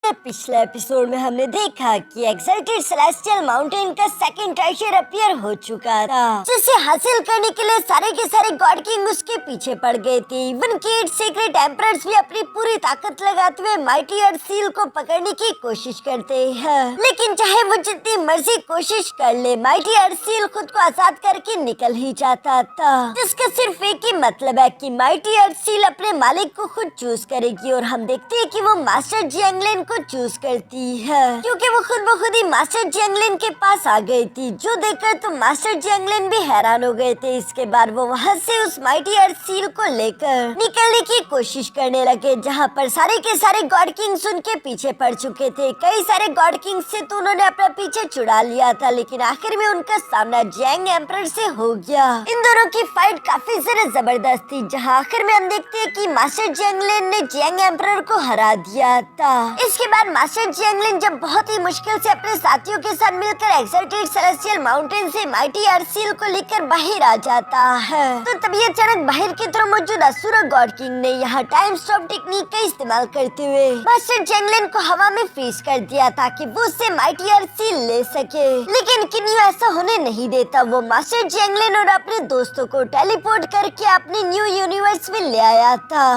पिछले एपिसोड में हमने देखा कि एक्सल्टेड सेलेस्टियल माउंटेन का सेकंड ट्रेजर अपीयर हो चुका था, जिसे हासिल करने के लिए सारे के सारे गॉड किंग उसके पीछे पड़ गए थे। इवन के 8 सीक्रेट एम्परर्स भी अपनी पूरी ताकत लगाते हुए माइटी अर्थ सील को पकड़ने की कोशिश करते हैं, लेकिन चाहे वो जितनी मर्जी कोशिश कर ले, माइटी अर्थ सील खुद को आजाद करके निकल ही जाता था, जिसका सिर्फ एक ही मतलब है कि माइटी अर्थ सील अपने मालिक को खुद चूज करेगी। और हम देखते हैं कि वो मास्टर जियांगलिन को चूज करती है, क्योंकि वो खुद ब खुद ही मास्टर जियांगलिन के पास आ गई थी, जो देखकर तो मास्टर जियांगलिन भी हैरान हो गए थे। इसके बाद वो वहाँ से उस माइटी अर्थ सील को लेकर निकलने की कोशिश करने लगे, जहाँ पर सारे के सारे गॉड किंग्स उनके पीछे पड़ चुके थे। कई सारे गॉड किंग्स से तो उन्होंने अपना पीछे छुड़ा लिया था, लेकिन आखिर में उनका सामना जियांग एम्परर से हो गया। इन दोनों की फाइट काफी ज्यादा जबरदस्त थी, जहाँ आखिर में हम देखते हैं कि मास्टर जियांगलिन ने जियांग एम्परर को हरा दिया था। इसके बाद मास्टर जियांगलिन जब बहुत ही मुश्किल से अपने साथियों के साथ मिलकर एक्सल्टेड सेलेस्टियल माउंटेन से माइटी अर्थ सील को लेकर बाहर आ जाता है, तो तभी अचानक बाहर की तरफ मौजूद असुर गॉड किंग ने यहाँ टाइम स्टॉप टेक्निक का इस्तेमाल करते हुए मास्टर जियांगलिन को हवा में फ्रीज कर दिया ताकि वो उससे माइटी अर्थ सील ले सके। लेकिन किन्यू ऐसा होने नहीं देता। वो मास्टर जियांगलिन और अपने दोस्तों को टेलीपोर्ट करके अपने न्यू यूनिवर्स में ले आया था।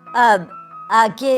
अब आगे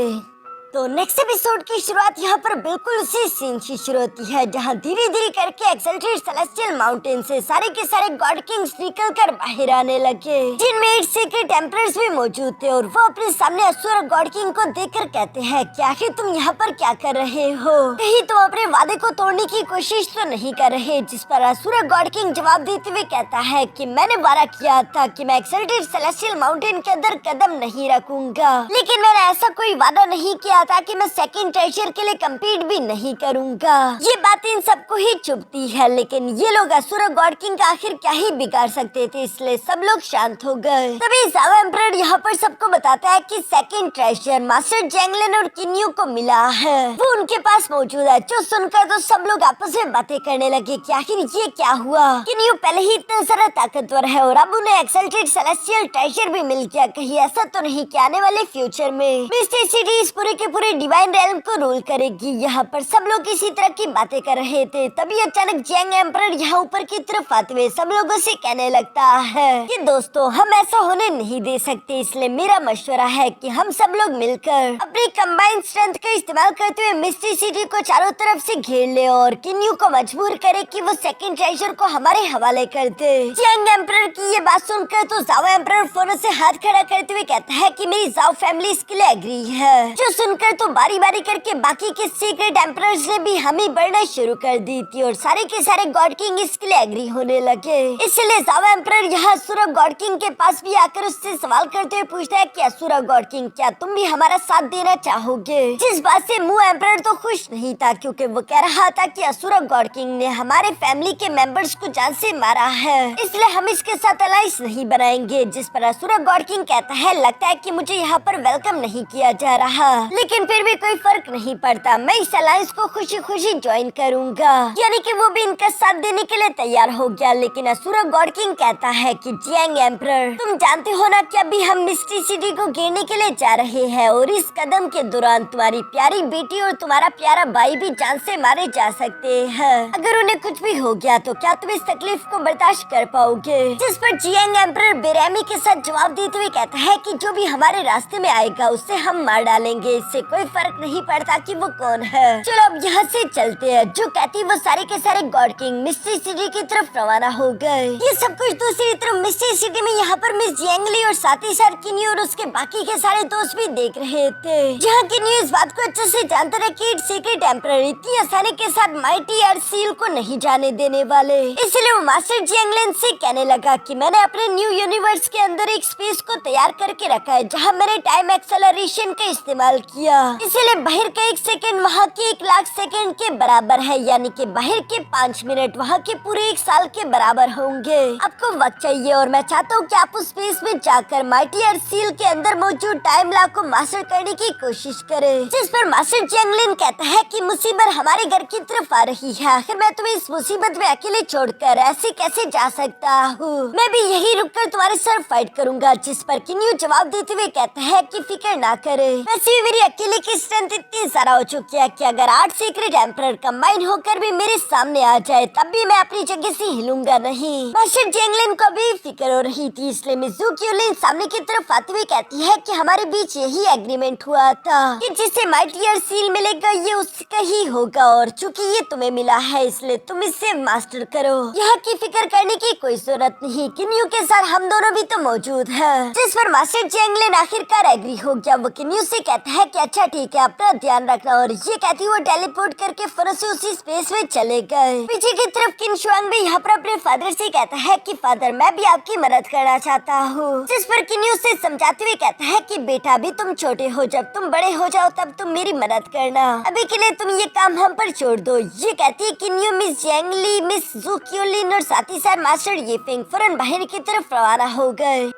तो नेक्स्ट एपिसोड की शुरुआत यहाँ पर बिल्कुल उसी सीन से शुरू होती है, जहाँ धीरे धीरे करके एक्सल्टेड सेलेस्टियल माउंटेन से सारे के सारे गॉड किंग्स निकल कर बाहर आने लगे, जिनमें 8 सीक्रेट एम्परर्स भी मौजूद थे। और वो अपने सामने असुर गॉड किंग को देखकर कहते हैं कि आखिर तुम यहाँ पर क्या कर रहे हो, कहीं तुम अपने वादे को तोड़ने की कोशिश तो नहीं कर रहे। जिस पर असुर गॉड किंग जवाब देते हुए कहता है कि मैंने वादा किया था कि मैं एक्सल्टेड सेलेस्टियल माउंटेन के अंदर कदम नहीं रखूंगा, लेकिन मैंने ऐसा कोई वादा नहीं किया ताकि मैं सेकंड ट्रेजर के लिए कम्पीट भी नहीं करूंगा। ये बात इन सबको ही चुभती है, लेकिन ये लोग असुर गॉड किंग का आखिर क्या ही बिगाड़ सकते थे, इसलिए सब लोग शांत हो गए। तभी जाओ एम्परर यहाँ पर सबको बताता है कि सेकंड ट्रेजर मास्टर जियांगलिन और किन्यू को मिला है, वो उनके पास मौजूद है। जो सुनकर तो सब लोग आपस में बातें करने लगे कि आखिर ये क्या हुआ। किन्यू पहले ही इतना सारा ताकतवर है और अब उन्हें एक्सल्टेड सेलेस्टियल ट्रेजर भी मिल गया। कहीं ऐसा तो नहीं कि आने वाले फ्यूचर में मिस्टी सिटी इस पूरे के पूरे डिवाइन रेल्म को रूल करेगी। यहाँ पर सब लोग इसी तरह की बातें कर रहे थे। तभी अचानक जियांग एम्परर यहाँ ऊपर की तरफ आते हुए सब लोगों से कहने लगता है कि दोस्तों हम ऐसा होने नहीं दे सकते, इसलिए मेरा मशवरा है कि हम सब लोग मिलकर अपनी कंबाइंड स्ट्रेंथ का इस्तेमाल करते हुए मिस्टी सिटी को चारों तरफ से घेर ले और किन्यू को मजबूर करे कि वो सेकंड ट्रेजर को हमारे हवाले कर दे। जियांग एम्परर की ये बात सुनकर तो जाओ एम्परर फौरन से हाथ खड़ा करते हुए कहता है कि मेरी जाओ फैमिली इसके लिए एग्री है। जो सुनकर तो बारी बारी करके बाकी के सीक्रेट एम्परर्स ने भी हमें बढ़ना शुरू कर दी थी और सारे के सारे गॉड किंग इसके लिए एग्री होने लगे। इसलिए जाओ एम्परर यहाँ असुर गॉड किंग के पास भी आकर उससे सवाल करते हुए पूछता है कि असुर गॉड किंग क्या तुम भी हमारा साथ देना चाहोगे। जिस बात से मुंह एम्परर तो खुश नहीं था, क्योंकि वो कह रहा था कि असुर गॉड किंग ने हमारे फैमिली के मेंबर्स को जान से मारा है, इसलिए हम इसके साथ अलायंस नहीं बनाएंगे। जिस पर असुर गॉड किंग कहता है लगता है कि मुझे यहाँ पर वेलकम नहीं किया जा रहा, लेकिन फिर भी कोई फर्क नहीं पड़ता, मैं इस अलायंस को खुशी खुशी ज्वाइन करूंगा। यानी कि वो भी इनका साथ देने के लिए तैयार हो गया। लेकिन असुर गॉड किंग कहता है कि जियांग एम्परर तुम जानते हो ना कि अभी हम मिस्टी सिटी को घेरने के लिए जा रहे हैं और इस कदम के दौरान तुम्हारी प्यारी बेटी और तुम्हारा प्यारा भाई भी जान से मारे जा सकते हैं। अगर उन्हें कुछ भी हो गया तो क्या तुम इस तकलीफ को बर्दाश्त कर पाओगे। जिस पर जियांग एम्परर बेरहमी के साथ जवाब देते हुए कहता है कि जो भी हमारे रास्ते में आएगा उससे हम मार डालेंगे, इससे कोई फर्क नहीं पड़ता कि वो कौन है। चलो अब यहाँ से चलते हैं। जो कहती वो सारे के सारे गॉड किंग मिस्टी सिटी की तरफ रवाना हो गए। ये सब कुछ दूसरी तरफ मिस्टी सिटी में यहाँ पर मिस जियांगली और साथ ही साथ किन्यू और उसके बाकी के सारे दोस्त भी देख रहे थे, जहाँ किन्यू इस बात को अच्छे से जानता था कि सीक्रेट एम्परर इतनी आसानी के साथ माइटी अर्थ सील को नहीं जाने देने वाले। इसलिए वो मास्टर जियांगलिन से कहने लगा कि मैंने अपने न्यू यूनिवर्स के अंदर एक स्पेस को तैयार करके रखा है, जहाँ मैंने टाइम एक्सेलरेशन का इस्तेमाल किया। इसलिए बाहर का 1 सेकंड वहाँ के 1 लाख सेकंड के बराबर है, यानी कि बाहर के 5 मिनट वहाँ के पूरे 1 साल के बराबर होंगे। आपको वक्त चाहिए और मैं चाहता हूँ कि आप उस स्पेस में जाकर माइटी अर्थ सील के अंदर मौजूद टाइम लॉक को मास्टर करने की कोशिश करें। जिस पर मास्टर जियांगलिन कहता है कि मुसीबत हमारे घर की तरफ आ रही है, आखिर मैं तुम्हें इस मुसीबत में अकेले छोड़कर ऐसे कैसे जा सकता हूँ, मैं भी यही रुककर तुम्हारे साथ फाइट करूंगा। जिस पर किन्यू जवाब देते हुए कहता है कि फिक्र ना करे, वैसे भी मेरी अकेले की स्ट्रेंथ इतनी सारा हो चुकी है कि अगर 8 सीक्रेट एम्परर कंबाइन होकर भी मेरे सामने आ जाए तब भी मैं अपनी जगह से हिलूंगा नहीं। मास्टर जैंगलिन को भी फिक्र हो रही थी, इसलिए मिस ज़ू क्यूलिन सामने की तरफ आते हुए कहती है कि हमारे बीच यही एग्रीमेंट हुआ था कि जिसे माइटियर सील मिलेगा ये उसका ही होगा, और चूंकि ये तुम्हें मिला है इसलिए तुम इसे मास्टर करो। यहाँ की फिक्र करने की कोई जरूरत नहीं, किन्यू के साथ हम दोनों भी तो मौजूद है। जिस पर मास्टर जैंगलिन आखिरकार एग्री हो गया। वो किन्यू से कहता है कि अच्छा ठीक है, अपना ध्यान रखना, और ये कहती वो टेलीपोर्ट करके फौरन से उसी स्पेस में चले गए। पीछे की तरफ किन शुआंग भी यहाँ पर अपने फादर से कहता है कि फादर मैं भी आपकी मदद करना चाहता हूँ। जिस पर किन्यू से समझाते हुए कहता है कि बेटा अभी तुम छोटे हो, जब तुम बड़े हो जाओ तब तुम मेरी मदद करना, अभी के लिए तुम ये काम हम पर छोड़ दो। ये कहती है किन्यू मिस जैंगली, मिस ज़ू क्यूलिन और साथ ही साथ मास्टर येफेंग फौरन बाहर की तरफ रवाना हो गए।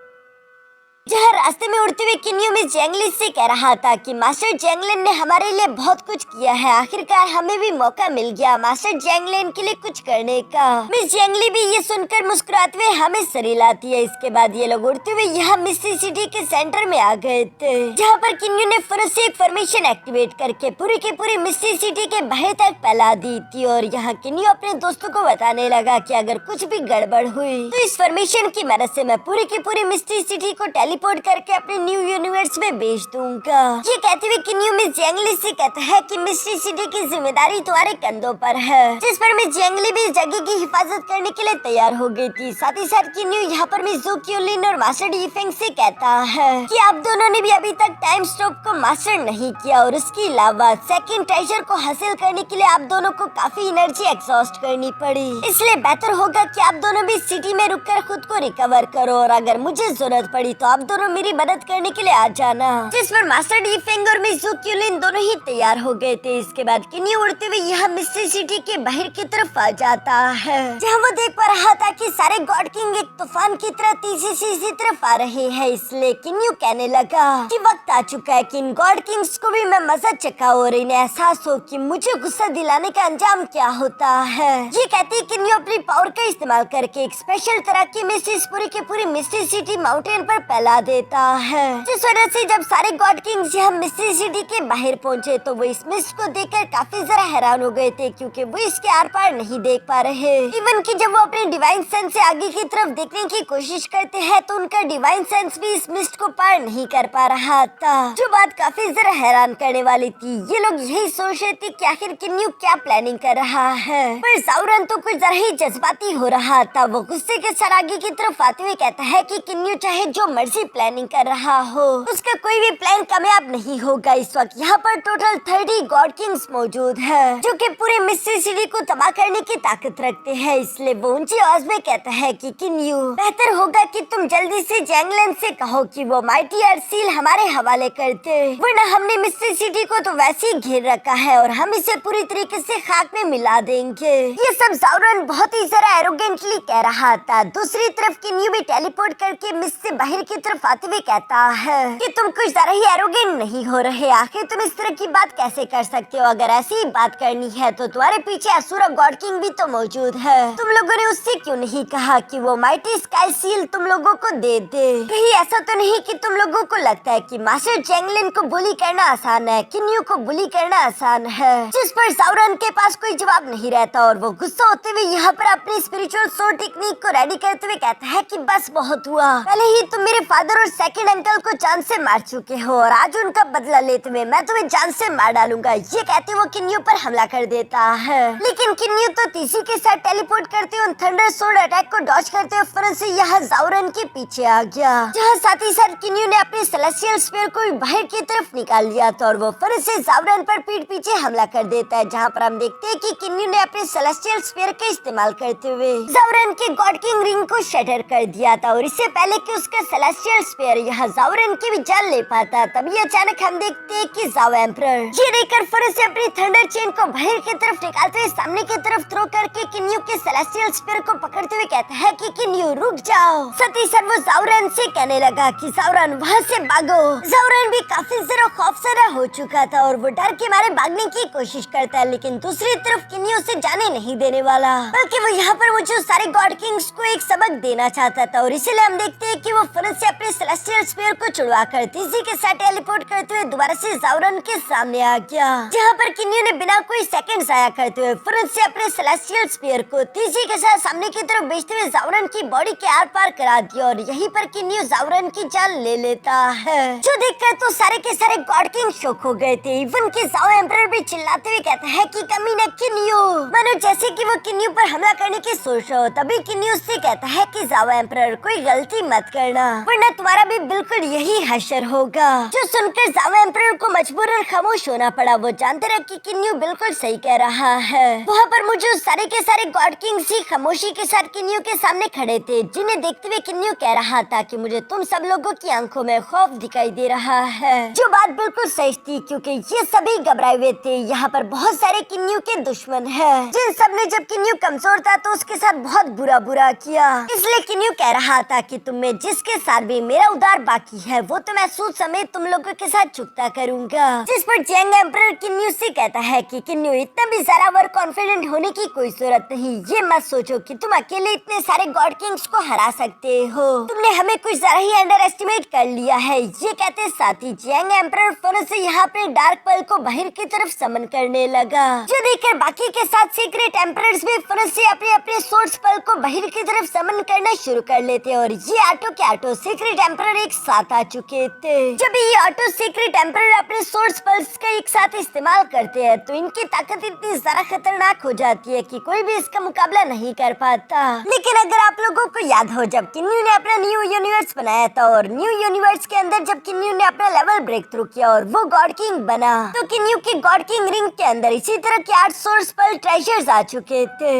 जहाँ रास्ते में उड़ते हुए किन्यू मिस जैंगलिन से कह रहा था कि मास्टर जैंगलिन ने हमारे लिए बहुत कुछ किया है, आखिरकार हमें भी मौका मिल गया मास्टर जैंगलिन के लिए कुछ करने का। मिस जैंगली भी ये सुनकर मुस्कुराते हुए हमें सरी लाती है। इसके बाद ये लोग उड़ते हुए यहाँ मिस्टी सिटी के सेंटर में आ गए थे, जहाँ पर किन्यू ने फौरन से एक फॉर्मेशन एक्टिवेट करके पूरी की पूरी मिस्टी सिटी के बाहर तक फैला दी थी। और यहाँ किन्यू अपने दोस्तों को बताने लगा कि अगर कुछ भी गड़बड़ हुई तो इस फॉर्मेशन की मदद से मैं पूरी की पूरी मिस्टी सिटी को टेलीपोर्ट करके अपने न्यू यूनिवर्स में भेज दूंगा। ये कहते हुए किन्यू मिस जैंगली से कहता है कि मिस्टी सिटी की जिम्मेदारी तुम्हारे कंधों पर है। जिस पर मिस जैंगली भी जगह की हिफाजत करने के लिए तैयार हो गई थी। साथ ही साथ किन्यू यहाँ पर मिस ज़ू क्यूलिन और मास्टर येफेंग से कहता है कि आप दोनों ने भी अभी तक टाइम स्टॉप को मास्टर नहीं किया, और उसके अलावा सेकंड ट्रेजर को हासिल करने के लिए आप दोनों को काफी एनर्जी एग्जॉस्ट करनी पड़ी, इसलिए बेहतर होगा कि आप दोनों भी सिटी में रुककर खुद को रिकवर करो, और अगर मुझे जरूरत पड़ी तो आप दोनों मेरी मदद करने के लिए आ जाना। जिस पर मास्टर येफेंग और मिस ज़ू क्यूलिन दोनों ही तैयार हो गए थे। इसके बाद किन्यू उड़ते हुए यहाँ मिस्टी सिटी के बाहर की तरफ आ जाता है, जहाँ वो देख पा रहा था कि सारे गॉड किंग एक तूफान की तरह तेजी से इसी तरफ आ रहे हैं। इसलिए किन्यू कहने लगा कि वक्त आ चुका है कि इन गॉड किंग्स को भी मैं मजा चखाऊं और इन्हें एहसास हो कि मुझे गुस्सा दिलाने का अंजाम क्या होता है। ये कहती किन्यू अपनी पावर का इस्तेमाल करके एक स्पेशल तरह की मिस्ट पूरी की पूरी मिस्टी सिटी माउंटेन पर फैला देता है, जिस वजह से जब सारे गॉड किंग्स यहाँ मिस्टी सिटी के बाहर पहुँचे तो वो इस मिस्ट को देखकर काफी जरा हैरान हो गए थे, क्योंकि वो इसके आर पार नहीं देख पा रहे। इवन कि जब वो अपने डिवाइन सेंस से आगे की तरफ देखने की कोशिश करते हैं तो उनका डिवाइन सेंस भी इस मिस्ट को पार नहीं कर पा रहा था, जो बात काफी जरा हैरान करने वाली थी। ये लोग यही सोच रहे थे कि आखिर किन्यू क्या प्लानिंग कर रहा है, पर ज़ाउरन तो कुछ जरा ही जज्बाती हो रहा था। वो गुस्से के साथ आगे की तरफ आते हुए कहता है कि किन्यू चाहे जो मर्जी प्लानिंग कर रहा हो, उसका कोई भी प्लान कामयाब नहीं होगा। इस वक्त यहाँ पर टोटल 30 गॉड किंग्स मौजूद है, जो कि पूरे मिस्टी सिटी को तबाह करने की ताकत रखते हैं। इसलिए वो ऊंची आवाज में कहता है कि किन्यू बेहतर होगा कि तुम जल्दी से जैंगलिन से कहो कि वो माइटी अर्थ सील हमारे हवाले कर दे, वरना हमने मिस्टी सिटी को तो वैसे ही घेर रखा है और हम इसे पूरी तरीके से खाक में मिला देंगे। ये सब ज़ाउरन बहुत ही जरा एरोगेंटली कह रहा था। दूसरी तरफ किन्यू भी टेलीपोर्ट करके मिस्ट से बाहर की तरफ आते हुए कहता है कि तुम कुछ जरा ही एरोगेंट नहीं हो रहे, आखिर तुम इस तरह की बात कैसे कर सकते हो? अगर ऐसी ही बात करनी है तो तुम्हारे पीछे असुरा गॉड किंग भी तो मौजूद है, तुम लोगों ने उससे क्यों नहीं कहा कि वो माइटी स्काई सील तुम लोगों को दे दे? कहीं ऐसा तो नहीं कि तुम लोगों को लगता है कि मास्टर जैंगलिन को बुली करना आसान है, किन्यू को बुली करना आसान है? जिस पर ज़ाउरन के पास कोई जवाब नहीं रहता और वो गुस्सा होते हुए यहाँ पर अपनी स्पिरिचुअल सोर्ड टेक्निक को रेडी करते हुए कहता है कि बस बहुत हुआ, पहले ही तुम मेरे फादर और सेकंड अंकल को जान से मार चुके हो और आज उनका बदला लेते हुए मैं तुम्हें जान से मार डालूंगा। ये कहते वो किन्यू पर हमला कर देता है, लेकिन किन्यू तो तीसी के साथ टेलीपोर्ट करते हुए थंडर सोर्ड अटैक को डॉज करते हुए फौरन से यहाँ ज़ाउरन के पीछे आ गया, जहाँ साथ ही साथ किन्यू ने अपने सेलेस्टियल स्फीयर को बाहर की तरफ निकाल लिया था और वो फौरन से ज़ाउरन पर पीठ पीछे हमला कर देता है, जहाँ पर हम देखते हैं कि किन्यू ने अपने सेलेस्टियल स्फीयर का इस्तेमाल करते हुए ज़ाउरन के गॉड किंग रिंग को शटर कर दिया था, और इससे पहले कि उसका सेलेस्टियल स्फीयर यहाँ ज़ाउरन की भी जान ले पाता, तभी अचानक हम देखते हैं कि ज़ाओ एम्परर ये देखकर फौरन से अपनी थंडर चेन को बाहर की तरफ निकालते हुए सामने की तरफ थ्रो करके किन्यू के सेलेस्टियल स्फीयर को पकड़ते हुए कहता है कि किन्यू रुक जाओ। सती सर वो ज़ाउरन से कहने लगा कि ज़ाउरन वहाँ से भागो। ज़ाउरन भी काफी जरा खौफजदा हो चुका था और वो डर के मारे भागने की कोशिश करता है, लेकिन दूसरी तरफ किन्यू से जाने नहीं देने वाला, बल्कि वो यहाँ पर मुझे सारे गॉड किंग्स को एक सबक देना चाहता था, और इसीलिए हम देखते हैं कि वो फौरन से अपने सेलेस्टियल स्फीयर को छुड़वाकर तेजी के साथ टेलीपोर्ट करते हुए दोबारा से जावरन के सामने आ गया, जहाँ पर किन्यू ने बिना कोई सेकंड जाया करते हुए फौरन से अपने सेलेस्टियल स्फीयर को तेजी के साथ सामने की तरफ भेजते हुए जावरन की बॉडी के आर पार करा दिया और यहीं पर किन्यू जावरन की जान ले लेता है, जो देखकर तो सारे के सारे गॉड किंग शॉक हो गए थे। इवन के जाओ एम्परर भी चिल्लाते हुए कहता है कि कमीना किन्यू, मानो जैसे कि वो किन्यू पर हमला करने की सोच रहा हो। तभी किन्यू उससे कहता है कि जाओ एम्परर कोई गलती मत करना वरना तुम्हारा भी बिल्कुल यही हश्र होगा, जो सुनकर जाओ एम्परर को मजबूरन खामोश होना पड़ा। वो जानते रहे कि किन्यू बिल्कुल सही कह रहा है। वहाँ पर मुझे सारे के सारे गॉड किंग्स ही खामोशी के साथ किन्यू के सामने खड़े थे, जिन्हें देखते हुए किन्यू कह रहा था कि मुझे तुम सब लोगों की आंखों में खौफ दिखाई दे रहा है, जो बात बिल्कुल सही थी क्योंकि ये सभी घबराए हुए थे। यहाँ पर बहुत सारे किन्यू के दुश्मन हैं, जिन सब ने जब किन्यू कमजोर था तो उसके साथ बहुत बुरा किया। इसलिए किन्यू कह रहा था कि तुम में जिसके साथ भी मेरा उधार बाकी है वो तो मैं सूद समेत तुम लोगों के साथ चुकता करूंगा। जिस पर जियांग एम्परर किन्यू से कहता है कि किन्यू इतना भी ज्यादा ओवर कॉन्फिडेंट होने की कोई जरूरत नहीं। ये मत सोचो कि तुम अकेले इतने सारे गॉड किंग्स को हरा सकते हो, तुमने हमें कुछ ज्यादा ही अंडर एस्टिमेट कर लिया है। ये कहते साथ ही जियांग एम्परर फौरन से यहाँ पे डार्क पर्ल को बाहर की तरफ समन करने लगा, जो देखकर बाकी के साथ सीक्रेट एम्परर्स भी फौरन से अपने अपने सोर्स पर्ल को बाहर की तरफ समन करना शुरू कर लेते और ये ऑटो के ऑटो सीक्रेट एम्परर एक साथ आ चुके थे। जब ये ऑटो सीक्रेट एम्परर अपने सोर्स पर्ल्स का एक साथ इस्तेमाल करते हैं तो इनकी ताकत इतनी ज्यादा खतरनाक हो जाती है कि कोई भी इसका मुकाबला नहीं कर पाता। लेकिन अगर आप लोगों को याद हो जब किन्यू ने अपना न्यू यूनिवर्स बनाया था और न्यू यूनिवर्स के अंदर जब किन्यू ने अपना लेवल ब्रेक थ्रू किया और वो गॉड किंग बना, तो किन्यू के गॉड किंग रिंग के अंदर इसी तरह के 8 सोर्स पर्ल ट्रेजर्स आ चुके थे।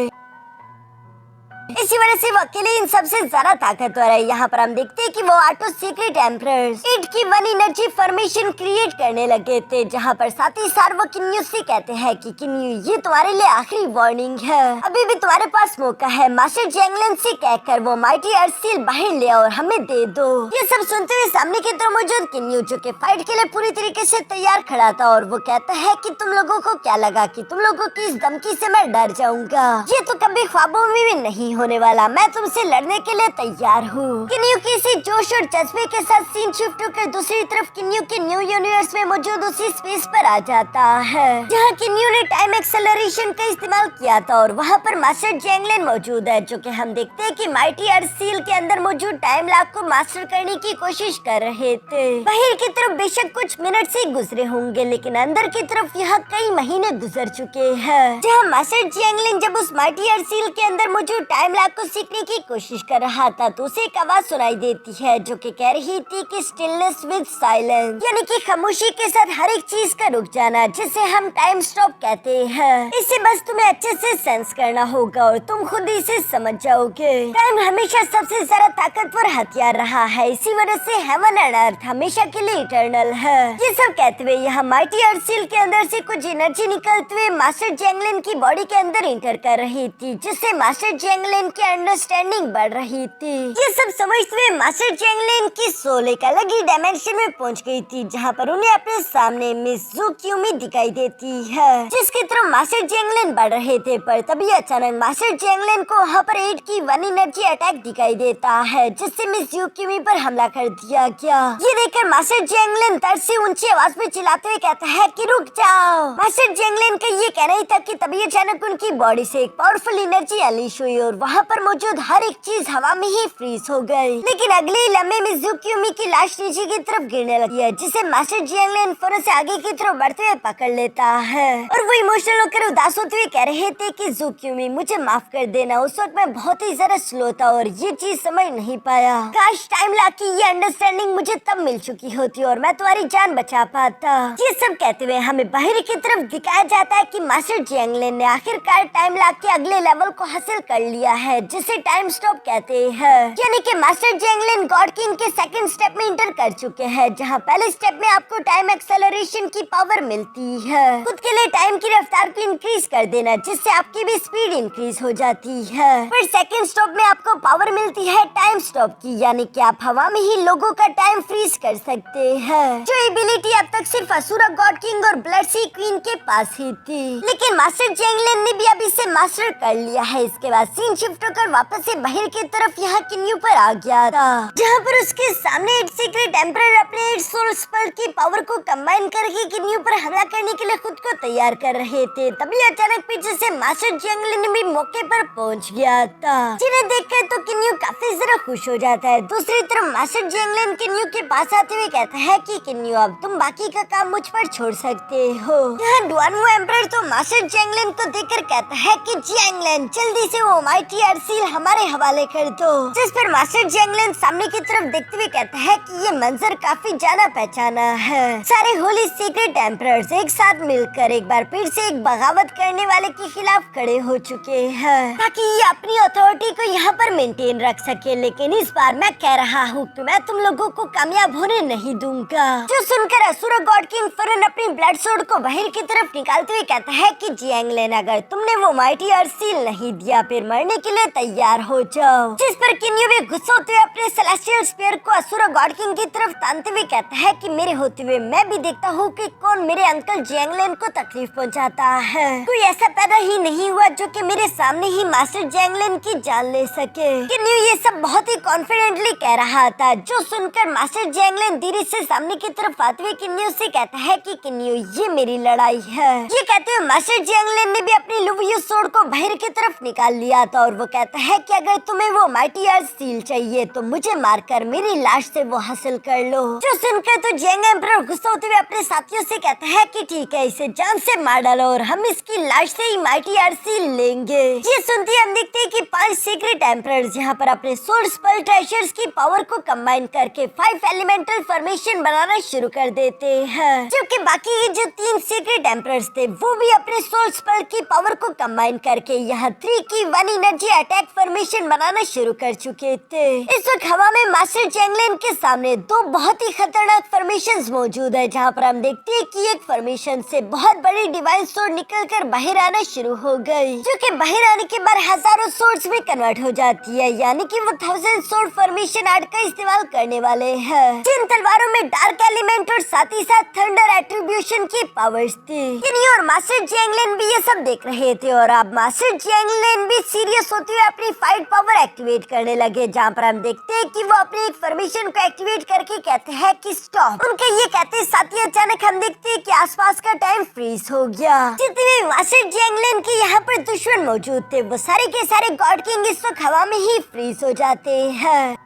इसी वजह से वो अकेले इन सबसे ज्यादा ताकतवर है। यहाँ पर हम देखते हैं कि वो ऑटो सीक्रेट एम्परर्स 8 की 1 एनर्जी फॉर्मेशन क्रिएट करने लगे थे, जहाँ पर साथ ही साथ वो किन्यू से कहते हैं कि किन्यू ये तुम्हारे लिए आखिरी वार्निंग है, अभी भी तुम्हारे पास मौका है। मास्टर जैंगलन से कहकर वो माइटी अर्थ सील बाहर ले और हमें दे दो। ये सब सुनते हुए सामने की तरफ मौजूद किन्यू जो कि फाइट के लिए पूरी तरीके से तैयार खड़ा था और वो कहता है कि तुम लोगों को क्या लगा कि तुम लोगों की इस धमकी से मैं डर जाऊंगा? ये तो कभी ख्वाबों में भी नहीं होने वाला, मैं तुमसे लड़ने के लिए तैयार हूँ। किन्यू की इसी जोश और जज्बे के साथ सीन शिफ्ट होकर दूसरी तरफ किन्यू के न्यू यूनिवर्स में मौजूद उसी स्पेस पर आ जाता है जहाँ किन्यू ने टाइम एक्सेलरेशन का इस्तेमाल किया था और वहाँ पर मास्टर जैंगलन मौजूद है, जो कि हम देखते हैं कि माइटी अर्थ सील के अंदर मौजूद टाइम लॉक को मास्टर करने की कोशिश कर रहे थे। बाहर की तरफ बेशक कुछ मिनट से गुजरे होंगे लेकिन अंदर की तरफ यहाँ कई महीने गुजर चुके हैं, जहाँ मास्टर जैंगलन जब उस माइटी अर्थ सील के अंदर मौजूद टाइम लॉक को सीखने की कोशिश कर रहा था तो उसे एक आवाज सुनाई देती है जो कि कह रही थी कि स्टिलनेस विद साइलेंस, यानी कि खामोशी के साथ हर एक चीज का रुक जाना, जिसे हम टाइम स्टॉप कहते हैं। इसे बस तुम्हें अच्छे से सेंस करना होगा और तुम खुद इसे समझ जाओगे। टाइम हमेशा सबसे ज्यादा ताकतवर हथियार रहा है, इसी वजह से हेवन एंड अर्थ हमेशा के लिए इटर्नल है। ये सब कहते हुए यहाँ माइटी अर्थ सील के अंदर से कुछ एनर्जी निकलते हुए मास्टर जैंगलन की बॉडी के अंदर इंटर कर रही थी, जिससे मास्टर जैंगलन के अंडरस्टैंडिंग बढ़ रही थी। ये सब समझते हुए मास्टर जैंगलन की सोल एक अलग ही डायमेंशन में पहुंच गई थी, जहां पर उन्हें अपने सामने मिस जू क्यूमी दिखाई देती है, जिसकी तरफ मास्टर जैंगलन बढ़ रहे थे। पर तभी अचानक मास्टर जैंगलन को वहाँ पर 8 की 1 एनर्जी अटैक दिखाई देता है, जिससे मिस जू क्यूमी पर हमला कर दिया गया। ये देखकर मास्टर जैंगलन दर्द से ऊंची आवाज में चिल्लाते हुए कहता है कि रुक जाओ। मास्टर जैंगलन का ये कहना ही था कि तभी अचानक उनकी बॉडी से एक पावरफुल एनर्जी अनलीश हुई और वहाँ पर मौजूद हर एक चीज हवा में ही फ्रीज हो गई। लेकिन अगले ही लम्हे में जू क्यूमी की लाश नीचे की तरफ गिरने लगी है, जिसे मास्टर जैंगलन फौरन से आगे की तरफ बढ़ते हुए पकड़ लेता है और वो इमोशनल होकर उदास होते हुए कह रहे थे कि जू क्यूमी मुझे माफ कर देना, उस वक्त मैं बहुत ही ज्यादा स्लो था और ये चीज समझ नहीं पाया। काश टाइम लॉक की ये अंडरस्टैंडिंग मुझे तब मिल चुकी होती और मैं तुम्हारी जान बचा पाता। ये सब कहते हुए हमें बाहर की तरफ दिखाया जाता है कि मास्टर जैंगलन ने आखिरकार टाइम लॉक के अगले लेवल को हासिल कर लिया है, जिसे टाइम स्टॉप कहते हैं। यानी कि मास्टर जैंगलन गॉड किंग के सेकंड स्टेप में इंटर कर चुके हैं, जहां पहले स्टेप में आपको टाइम एक्सेलरेशन की पावर मिलती है, खुद के लिए टाइम की रफ्तार को इंक्रीज कर देना, जिससे आपकी भी स्पीड इंक्रीज हो जाती है। फिर सेकंड स्टॉप में आपको पावर मिलती है टाइम स्टॉप की, यानी कि आप हवा में ही लोगों का टाइम फ्रीज कर सकते हैं, जो एबिलिटी अब तक सिर्फ असुरा गॉड किंग और ब्लड सी क्वीन के पास ही थी। लेकिन मास्टर जैंगलन ने भी अब इसे मास्टर कर लिया है। इसके बाद सीन शिफ्ट होकर वापस से बाहर की तरफ यहाँ किन्यू पर आ गया था, जहाँ पर उसके सामने एक सीक्रेट एम्परर अपने सोल स्पेल की पावर को कंबाइन करके किन्यू पर हमला करने के लिए खुद को तैयार कर रहे थे। तभी अचानक पीछे से मास्टर जियांगलिन भी मौके पर पहुंच गया था, जिन्हें देखकर तो किन्यू काफी जरा खुश हो जाता है। दूसरी तरफ मास्टर जियांगलिन किन्यू के पास आते हुए कहता है कि किन्यू अब तुम बाकी का काम मुझ पर छोड़ सकते हो। यहाँ डुआनमो एम्परर तो मास्टर जियांगलिन को देखकर कहता है कि जियांगलिन जल्दी से वो माइटी अर्सील हमारे हवाले कर दो, जिस पर मास्टर जियांगलिन सामने की तरफ देखते हुए कहता है कि ये मंजर काफी जाना पहचाना है। सारे होली सीक्रेट एम्परर्स एक साथ मिलकर एक बार फिर से एक बगावत करने वाले के खिलाफ खड़े हो चुके हैं, ताकि ये अपनी अथॉरिटी को यहाँ पर मेंटेन रख सके। लेकिन इस बार मैं कह रहा हूँ कि मैं तुम लोगों को कामयाब होने नहीं दूंगा। जो सुनकर असुरा गॉड किंग फरन अपनी ब्लड सोर्ड को बाहर की तरफ निकालते हुए कहता है कि जियांगलिन अगर तुमने वो माइटी अर्सील नहीं दिया फिर मरने के लिए तैयार हो जाओ। जिस पर किन्यू भी गुस्सा होते हुए अपने सेलेस्टियल स्पीयर को असुरा गॉड किंग की तरफ तानते हुए कहता है कि मेरे होते हुए मैं भी देखता हूँ कि कौन मेरे अंकल जियांगलिन को तकलीफ पहुँचाता है। कोई ऐसा पैदा ही नहीं हुआ जो कि मेरे सामने ही मास्टर जियांगलिन की जान ले सके। किन्यू ये सब बहुत ही कॉन्फिडेंटली कह रहा था, जो सुनकर मास्टर जियांगलिन धीरे से सामने की तरफ आते हुए किन्यू से कहता है कि किन्यू ये मेरी लड़ाई है। ये कहते हुए मास्टर जियांगलिन ने भी अपनी लुवियो सोर्ड को बाहर की तरफ निकाल लिया था और वो कहता है कि अगर तुम्हें वो माइटी अर्सील चाहिए तो मुझे मारकर मेरी लाश से वो हासिल कर लो। जो सुनकर तो जियांग एम्परर गुस्सा होते हुए अपने साथियों से कहता है कि ठीक है, इसे जान से मार डालो और हम इसकी लाश से ही माइटी अर्सील लेंगे। ये सुनते ही हम देखते हैं कि 5 सीक्रेट एम्परर्स यहाँ पर अपने सोल स्पेल ट्रेशर्स की पावर को कंबाइन करके 5 एलिमेंटल फॉर्मेशन बनाना शुरू कर देते हैं, जबकि बाकी के जो 3 सीक्रेट एम्परर्स थे वो भी अपने सोल स्पेल की पावर को कंबाइन करके यहाँ 3 की 1 एनर्जी अटैक फॉर्मेशन बनाना शुरू कर चुके थे। इस वक्त हवा में मास्टर जियांगलिन के सामने 2 बहुत ही खतरनाक फॉर्मेशंस मौजूद है, जहाँ पर हम देखते हैं कि एक फॉर्मेशन से बहुत बड़ी डिवाइन सोर्ड निकलकर बाहर आना शुरू हो गई, जो कि बाहर आने के बाद हजारों सोर्ड्स में कन्वर्ट हो जाती है, यानी कि वो 1000 सोर्ड फॉर्मेशन आर्ट का इस्तेमाल करने वाले हैं। जिन तलवारों में डार्क एलिमेंट और साथ ही साथ थंडर एट्रीब्यूशन की पावर्स थी। किन्यू और मास्टर जियांगलिन भी ये सब देख रहे थे और अब मास्टर जियांगलिन भी सीरियस होते हुए अपनी फाइट पावर एक्टिवेट करने लगे, जहाँ पर हम देखते हैं कि वो अपनी एक फॉर्मेशन को एक्टिवेट करके कहते हैं कि स्टॉप। उनके ये कहते साथ ही अचानक हम देखते हैं कि आसपास का टाइम फ्रीज हो गया। जितने भी मास्टर जियांगलिन के यहाँ पर दुश्मन मौजूद थे वो सारे के सारे गॉड किंग इस वक्त हवा में ही फ्रीज हो जाते हैं,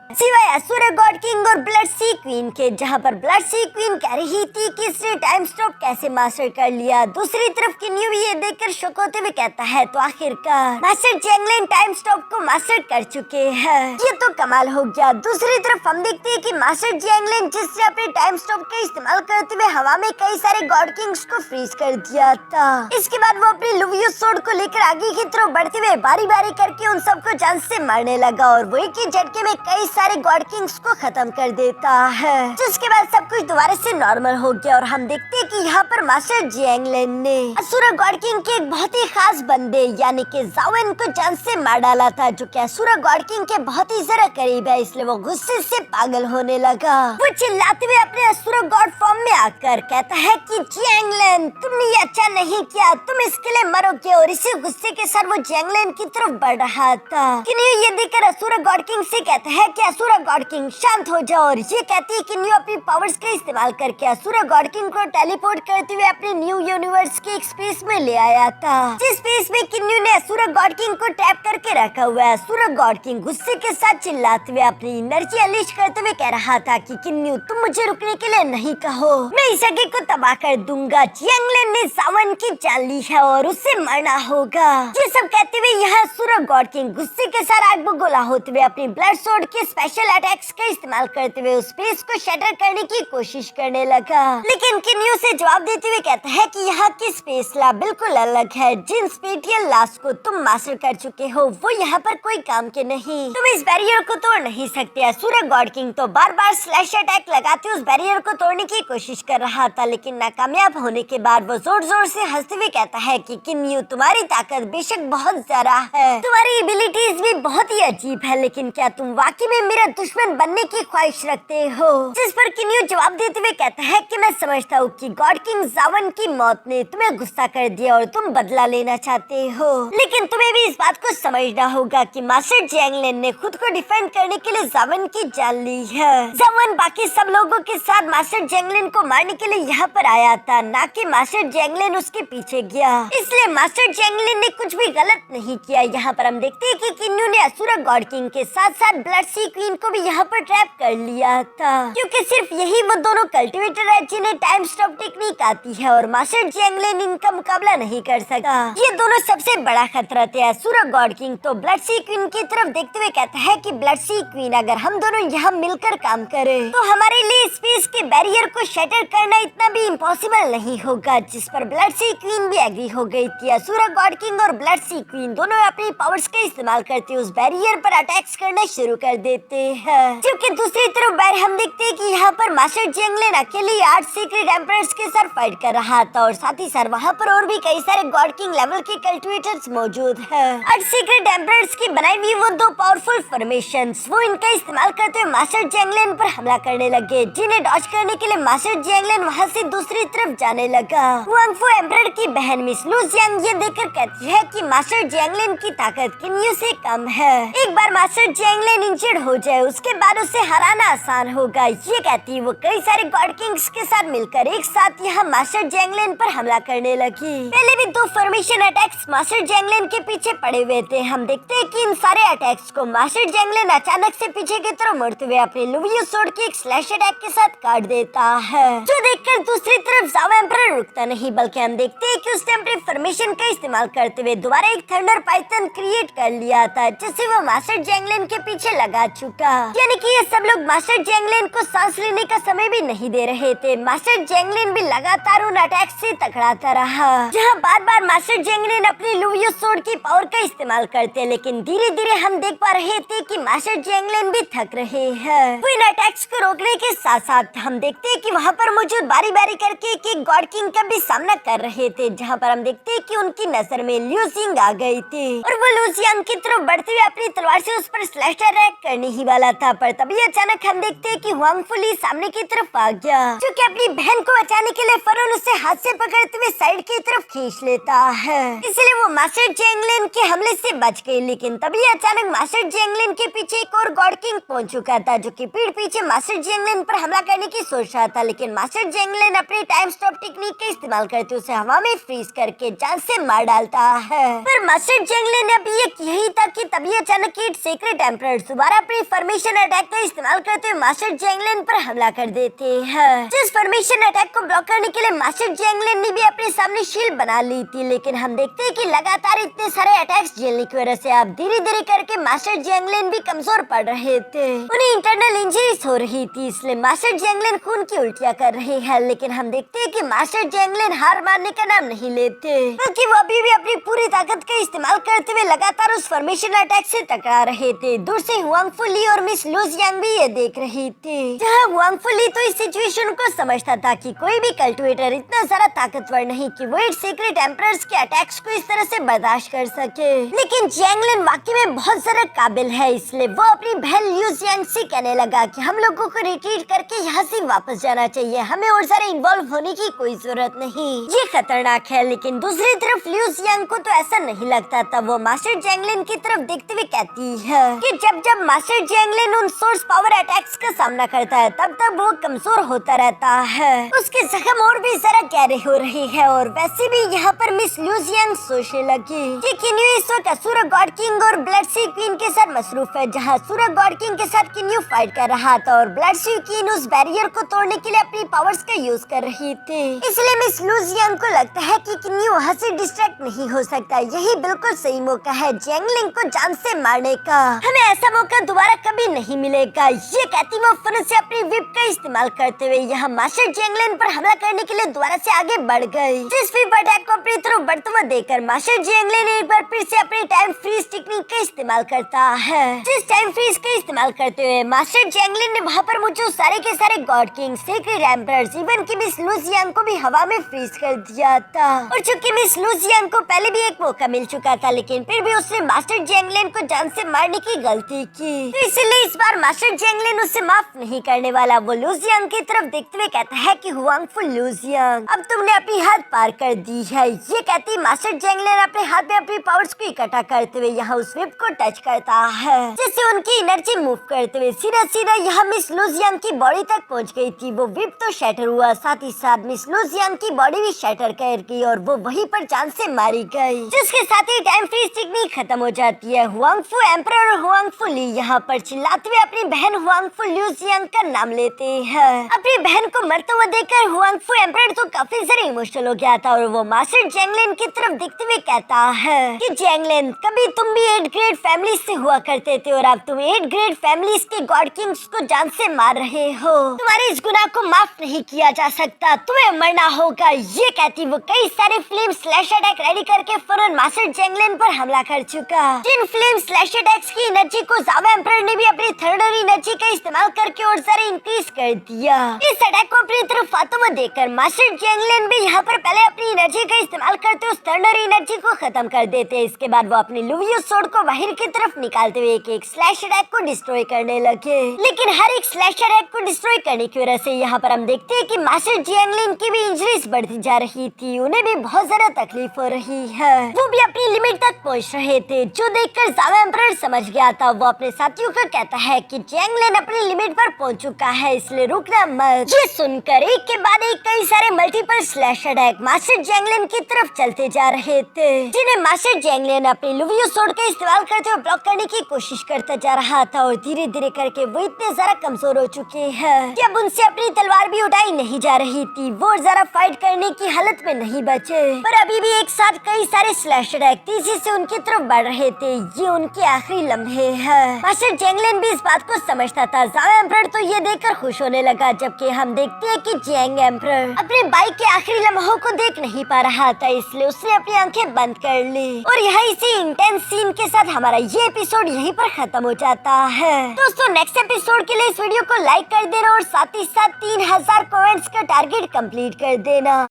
सिवाय असुरा गॉड किंग और ब्लड सी क्वीन के, जहाँ पर ब्लड सी क्वीन कह रही थी कि इसने टाइम स्टॉप कैसे मास्टर कर लिया। दूसरी तरफ किन्यू भी ये देखकर शॉक होते हुए कहता है तो आखिरकार मास्टर जियांगलिन टाइम स्टॉप को मास्टर कर चुके हैं, ये तो कमाल हो गया। दूसरी तरफ हम देखते हैं कि मास्टर जियांगलिन जिसने अपने टाइम स्टॉप का इस्तेमाल करते हुए हवा में कई सारे गॉड किंग्स को फ्रीज कर दिया था। इसके बाद वो अपनी लुवियो सोर्ड को लेकर आगे की तरफ बढ़ते हुए बारी बारी करके उन सबको जान से मारने लगा और वो एक ही झटके में कई सारे गॉड किंग्स को खत्म कर देता है, जिसके बाद सब कुछ दोबारा से नॉर्मल हो गया और हम देखते हैं कि यहाँ पर मास्टर जियांगलिन ने असुरा गॉड किंग के एक बहुत ही खास बंदे यानी कि जाओइन को जान से मार डाला था, जो कि असुरा गॉड किंग के बहुत ही जरा करीब है, इसलिए वो गुस्से से पागल होने लगा। वो चिल्लाते हुए अपने असुरा गॉड फॉर्म में आकर कहता है कि जियांगलिन तुमने ये अच्छा नहीं किया, तुम इसके लिए मरोगे। और इसी गुस्से के साथ वो जियांगलिन की तरफ बढ़ रहा था। किन्यू ये देखकर असुरा गॉड किंग से कहता है कि असुरा गॉड किंग शांत हो जाओ, और ये कहती है कि न्यू अपनी पावर्स का इस्तेमाल करके असुरा गॉड किंग को टेलीपोर्ट करते हुए अपने न्यू यूनिवर्स के एक स्पेस में ले आया था, जिस स्पेस में किन्यू ने असुरा गॉड किंग को टैप करके रखा हुआ है। असुरा गॉड किंग गुस्से के साथ चिल्लाते हुए अपनी एनर्जी अनलीश करते हुए कह रहा था कि किन्यू तुम मुझे रुकने के लिए नहीं कहो, मैं इस जगह को तबाह कर दूंगा। जियांगलिन ने सावन की जान ली है और उससे मरना होगा। ये सब कहते हुए यहाँ असुरा गॉड किंग गुस्से के साथ आग बगोला होते हुए अपनी ब्लड सोर्ड के स्पेशल अटैक्स का इस्तेमाल करते हुए उस स्पेस को शटर करने की कोशिश करने लगा, लेकिन किन्यू से जवाब देते हुए कहता है कि यहाँ की स्पेस लॉ बिल्कुल अलग है। जिन स्पेटियल लॉस को तुम मास्टर कर चुके हो वो यहाँ पर कोई काम के नहीं, तुम इस बैरियर को तोड़ नहीं सकते। असुरा गॉड किंग तो बार बार स्लैश अटैक लगाते उस बैरियर को तोड़ने की कोशिश कर रहा था, लेकिन नाकामयाब होने के बाद वो जोर जोर से हंसते हुए कहता है कि किन्यू, तुम्हारी ताकत बेशक बहुत ज्यादा है, तुम्हारी एबिलिटीज भी बहुत ही अजीब है, लेकिन क्या तुम वाकई में मेरा दुश्मन बनने की ख्वाहिश रखते हो? जिस पर किन्यू जवाब देते हुए कहता है कि मैं समझता हूँ कि गॉड किंग जावन की मौत ने तुम्हें गुस्सा कर दिया और तुम बदला लेना चाहते हो, लेकिन तुम्हें भी इस बात को समझना होगा कि मास्टर जैंगलिन ने खुद को डिफेंड करने के लिए जावन की जान ली है। जावन बाकी सब लोगों के साथ मास्टर जैंगलिन को मारने के लिए यहाँ पर आया था, ना कि मास्टर जैंगलिन उसके पीछे गया, इसलिए मास्टर जैंगलिन ने कुछ भी गलत नहीं किया। यहाँ पर हम देखते हैं कि किन्नू ने असुरा गॉड किंग के साथ साथ ब्लड सी क्वीन को भी यहाँ पर ट्रैप कर लिया था, क्योंकि सिर्फ यही वो दोनों कल्टिवेटर है जिन्हें टाइम स्टॉप टेक्निक आती है और मास्टर जैंगलिन इनका मुकाबला नहीं कर सकता। ये दोनों सबसे बड़ा खतरा थे। असुरा गॉड किंग तो ब्लड सी क्वीन की तरफ देखते हुए कहता है कि ब्लड सी क्वीन, अगर हम दोनों यहाँ मिलकर काम करें तो हमारे लिए स्पेस के बैरियर को शटर करना इतना भी इम्पॉसिबल नहीं होगा। जिस पर ब्लड सी क्वीन भी एग्री हो गई थी। असुरा गॉड किंग और ब्लड सी क्वीन दोनों अपनी पावर्स का इस्तेमाल करते उस बैरियर पर अटैक्स करना शुरू कर देते हैं, जबकि दूसरी तरफ बैर हम देखते हैं कि यहाँ पर मास्टर जैंगलिन अकेले 8 सीक्रेट एम्परर्स के साथ फाइट कर रहा था और साथ ही साथ वहाँ पर और भी कई सारे गॉड किंग लेवल के कल्टिवेटर्स मौजूद है। 8 सीक्रेट एम्परर्स की बनाई हुई वो 2 पावरफुल फॉर्मेशंस, वो इनका इस्तेमाल करते हुए मास्टर जैंगलिन पर हमला करने लगे, जिन्हें डॉज करने के लिए मास्टर जैंगलिन वहाँ से दूसरी तरफ जाने लगा। वांगफू एम्परर की बहन मिस लू जियांग ये देखकर कहती है कि मास्टर जैंगलिन की ताकत किन्यू से कम है, एक बार मास्टर जैंगलिन इंजर्ड हो जाए उसके बाद उसे हराना आसान होगा। ये कहती वो कई सारे गॉड किंग्स के साथ मिलकर एक साथ यहाँ मास्टर जैंगलिन पर हमला करने लगी। पहले भी 2 फॉर्मेशन अटैक्स मास्टर जैंगलिन के पीछे पड़े हुए थे। हम देखते हैं कि इन सारे अटैक्स को मास्टर जैंगलिन अचानक से पीछे की तरफ मुड़ते हुए अपने लुवियो सोर्ड की एक स्लैश अटैक के साथ काट देता है, जो देखकर दूसरी तरफ जाओ एम्परर रुकता नहीं, बल्कि हम देखते हैं कि उसने अपने फॉर्मेशन का इस्तेमाल करते हुए दोबारा एक थंडर पाइथन क्रिएट कर लिया था, जिससे वो मास्टर जैंगलिन के पीछे लगा चुका। यानी कि ये सब लोग मास्टर जैंगलिन को सांस लेने का समय भी नहीं दे रहे थे। मास्टर जैंगलिन भी लगातार उन अटैक से टकराता रहा, जहाँ बार बार मास्टर जैंगलिन अपनी लुवियो सोर्ड की पावर का इस्तेमाल करते, लेकिन धीरे धीरे हम देख पा रहे थे कि मास्टर जैंगलिन भी थक रहे हैं। वो इन अटैक्स को रोकने के साथ साथ हम देखते हैं कि वहाँ पर मौजूद बारी बारी करके एक गॉड किंग का भी सामना कर रहे थे, जहाँ पर हम देखते हैं कि उनकी नजर में ल्यू जियांग आ गई थी और वो ल्यू जियांग की तरफ बढ़ते हुए अपनी तलवार से उस पर स्लैश अटैक करने ही वाला था, पर तभी अचानक हम देखते हैं कि वांगफू ली सामने की तरफ आ गया, जो कि अपनी बहन को बचाने के लिए फौरन उसे हाथ से पकड़ते हुए साइड की तरफ खींच लेता है, इसलिए वो मास्टर जैंगलिन के हमले से बच गई। लेकिन तभी अचानक मास्टर जैंगलिन के पीछे एक और गॉड किंग पहुंच चुका था, जो कि पीठ पीछे मास्टर जैंगलिन पर हमला करने की सोच रहा था, लेकिन मास्टर जैंगलिन अपनी टाइम स्टॉप टेक्निक का इस्तेमाल करते उसे हवा में फ्रीज करके जान से मार डालता है। पर मास्टर जैंगलिन ने अभी यही था कि तभी अचानक 8 सीक्रेट एम्परर दोबारा अपनी फॉर्मेशन अटैक का इस्तेमाल करते हुए मास्टर जैंगलिन पर हमला कर देते हैं। जिस फॉर्मेशन अटैक को ब्लॉक करने के लिए मास्टर जैंगलिन ने भी अपने सामने शील्ड बना ली थी, लेकिन हम देखते हैं कि लगातार इतने सारे अटैक्स झेलने की वजह से अब धीरे धीरे करके मास्टर जैंगलिन भी कमजोर पड़ रहे थे, उन्हें इंटरनल इंजरीज हो रही थी, इसलिए मास्टर जैंगलिन खून की उल्टियां कर रहे हैं। लेकिन हम देखते हैं कि मास्टर जैंगलिन हार मानने का नाम नहीं लेते, बल्कि वो अभी भी अपनी पूरी ताकत का इस्तेमाल करते हुए लगातार उस फॉर्मेशन अटैक से टकरा रहे थे। दूर से वांगफू ली और मिस लू जियांग भी ये देख रही थी, जहाँ वांगफू ली तो इस सिचुएशन को समझता था कि कोई भी कल्टिवेटर इतना ज्यादा ताकतवर नहीं कि वो 8 सीक्रेट एम्परर्स के अटैक्स को इस तरह से बर्दाश्त कर सके, लेकिन जैंगलिन वाकई में बहुत ज्यादा काबिल है, इसलिए वो अपनी बहन लू जियांग से कहने लगा कि हम लोगों को रिट्रीट करके यहाँ से वापस जाना चाहिए, हमें और ज्यादा इन्वॉल्व होने की कोई जरूरत नहीं, ये खतरनाक है। लेकिन दूसरी तरफ लू जियांग को तो ऐसा नहीं लगता था। वो मास्टर जैंगलिन की तरफ देखते हुए कहती है कि जब जब मास्टर जैंगलिन उन सोर्स पावर अटैक्स का सामना करता है तब तब वो कमजोर होता रहता है, उसके जख्म और भी जरा गहरे हो रहे हैं। और वैसे भी यहाँ पर मिस लू जियांग सोचने लगी कि किन्यू इस वक्त असुरा गॉड किंग और ब्लड सी क्वीन के साथ मसरूफ है, जहाँ असुरा गॉड किंग के साथ किन्यू फाइट कर रहा था और ब्लड सी क्वीन उस बैरियर को तोड़ने के लिए अपनी पावर्स का यूज कर रही थी, इसलिए मिस लू जियांग को लगता है कि किन्यू वहाँ से डिस्ट्रैक्ट नहीं हो सकता। यही बिल्कुल सही मौका है जियांगलिंग को जान से मारने का। हमें ऐसा मौका दोबारा कभी नहीं मिलेगा। ये कहती वो फन से अपनी विप का इस्तेमाल करते हुए यहाँ मास्टर जियांगलिन पर हमला करने के लिए दोबारा से आगे बढ़ गई। जिस विप अटैक को अपनी तरफ बढ़ते हुए देखकर मास्टर जियांगलिन एक बार फिर से अपनी टाइम फ्रीज टेक्निक का इस्तेमाल करता है। जिस टाइम फ्रीज का इस्तेमाल करते हुए मास्टर जियांगलिन ने वहाँ पर मौजूद सारे के सारे God king, secret emperors, even की मिस लू जियांग को भी हवा में फ्रीज कर दिया था। और चूंकि मिस लू जियांग को पहले भी एक मौका मिल चुका था, लेकिन फिर भी उसने मास्टर जियांगलिन को जान से मारने की गलती की, तो इसलिए इस बार मास्टर जियांगलिन उसे माफ नहीं करने वाला। वो लू जियांग की तरफ देखते हुए कहता है कि हुआंगफू लू जियांग, अब तुमने अपनी हद पार कर दी है। ये कहती मास्टर जियांगलिन अपने हाथ में अपनी पावर्स को इकट्ठा करते हुए यहाँ उस विप को टच करता है, जिससे उनकी एनर्जी मूव करते हुए सीधा सीधा यहाँ मिस लू जियांग की बॉडी तक पहुँच गई थी। वो विप तो शैटर हुआ, साथ ही साथ मिस लू जियांग की बॉडी भी शैटर कर गई और वो वहीं पर जान से मारी गई, जिसके साथ ही टाइम फ्रीज टेक्निक खत्म हो जाती है। हुआंगफू एम्परर और हुआंगफू ली यहाँ पर चिल्लाते हुए अपनी बहन हुआंगफू लू जियांग का नाम लेते हैं। अपनी बहन को मरते हुए देखकर हुआंगफू एम्परर तो काफी ज्यादा इमोशनल हो गया था और वो मास्टर जियांगलिन की तरफ देखते हुए कहता है कि जियांगलिन, कभी तुम भी 8 ग्रेड फैमिली से हुआ करते थे और अब तुम 8 ग्रेड फैमिलीज के गॉड किंग्स को जान से मार रहे हो। तुम्हारे इस गुनाह को माफ नहीं किया जा सकता, तुम्हें मरना होगा। ये कहती वो कई सारे फ्लेम स्लैश अटैक रेडी करके फौरन मास्टर जियांगलिन पर हमला कर चुका। जिन फ्लेम स्लैश अटैक्स की एनर्जी को जावा एम्परर ने भी अपनी थर्डर एनर्जी का इस्तेमाल करके और सारे इंक्रीज कर दिया। इस अटैक को अपनी तरफ फातों में देखकर मास्टर जियांगलिन भी यहाँ पर पहले अपनी एनर्जी का इस्तेमाल करते उस थर्डर एनर्जी को खत्म कर देते। इसके बाद वो अपनी लुवियो सोर्ड को बाहर की तरफ निकालते हुए एक स्लैश अटैक को डिस्ट्रॉय करने लगे। लेकिन हर एक स्लैश अटैक को डिस्ट्रॉय करने की वजह से यहाँ पर हम देखते हैं कि मास्टर जियांगलिन की भी इंजरीज बढ़ती जा रही थी, उन्हें भी बहुत ज्यादा तकलीफ हो रही है। वो भी अपनी लिमिट तक पहुँच रहे थे, जो देखकर जावा एम्परर समझ गया था। वो अपने साथियों को कहता है कि जियांगलिन अपनी लिमिट पर पहुंच चुका है, इसलिए रुकना मत। ये सुनकर एक के बाद एक कई सारे मल्टीपल स्लैश अटैक मास्टर जियांगलिन की तरफ चलते जा रहे थे, जिन्हें मास्टर जियांगलिन अपनी लुवियो सोर्ड का इस्तेमाल करते हुए ब्लॉक करने की कोशिश करता जा रहा था और धीरे धीरे करके वो इतने ज्यादा कमजोर हो चुके हैं कि अब उनसे अपनी तलवार भी उठाई नहीं जा रही थी। वो जरा फाइट करने की हालत में नहीं बचे, पर अभी भी एक साथ कई सारे स्लैश अटैक तेजी से उनकी तरफ बढ़ रहे थे। ये उनके आखिरी लम्हे हैं। मास्टर जियांगलिन भी इस बात को समझता था। जावा एम्परर तो ये देखकर खुश होने लगा, जबकि हम देखते हैं कि जियांग एम्परर अपने भाई के आखिरी लम्हों को देख नहीं पा रहा था, इसलिए उसने अपनी आंखें बंद कर ली। और यहाँ इसी इंटेंस सीन के साथ हमारा ये एपिसोड यहीं पर खत्म हो जाता है। दोस्तों नेक्स्ट एपिसोड के लिए इस वीडियो को लाइक कर देना और साथ ही साथ 3000 कमेंट्स का टारगेट कंप्लीट कर देना।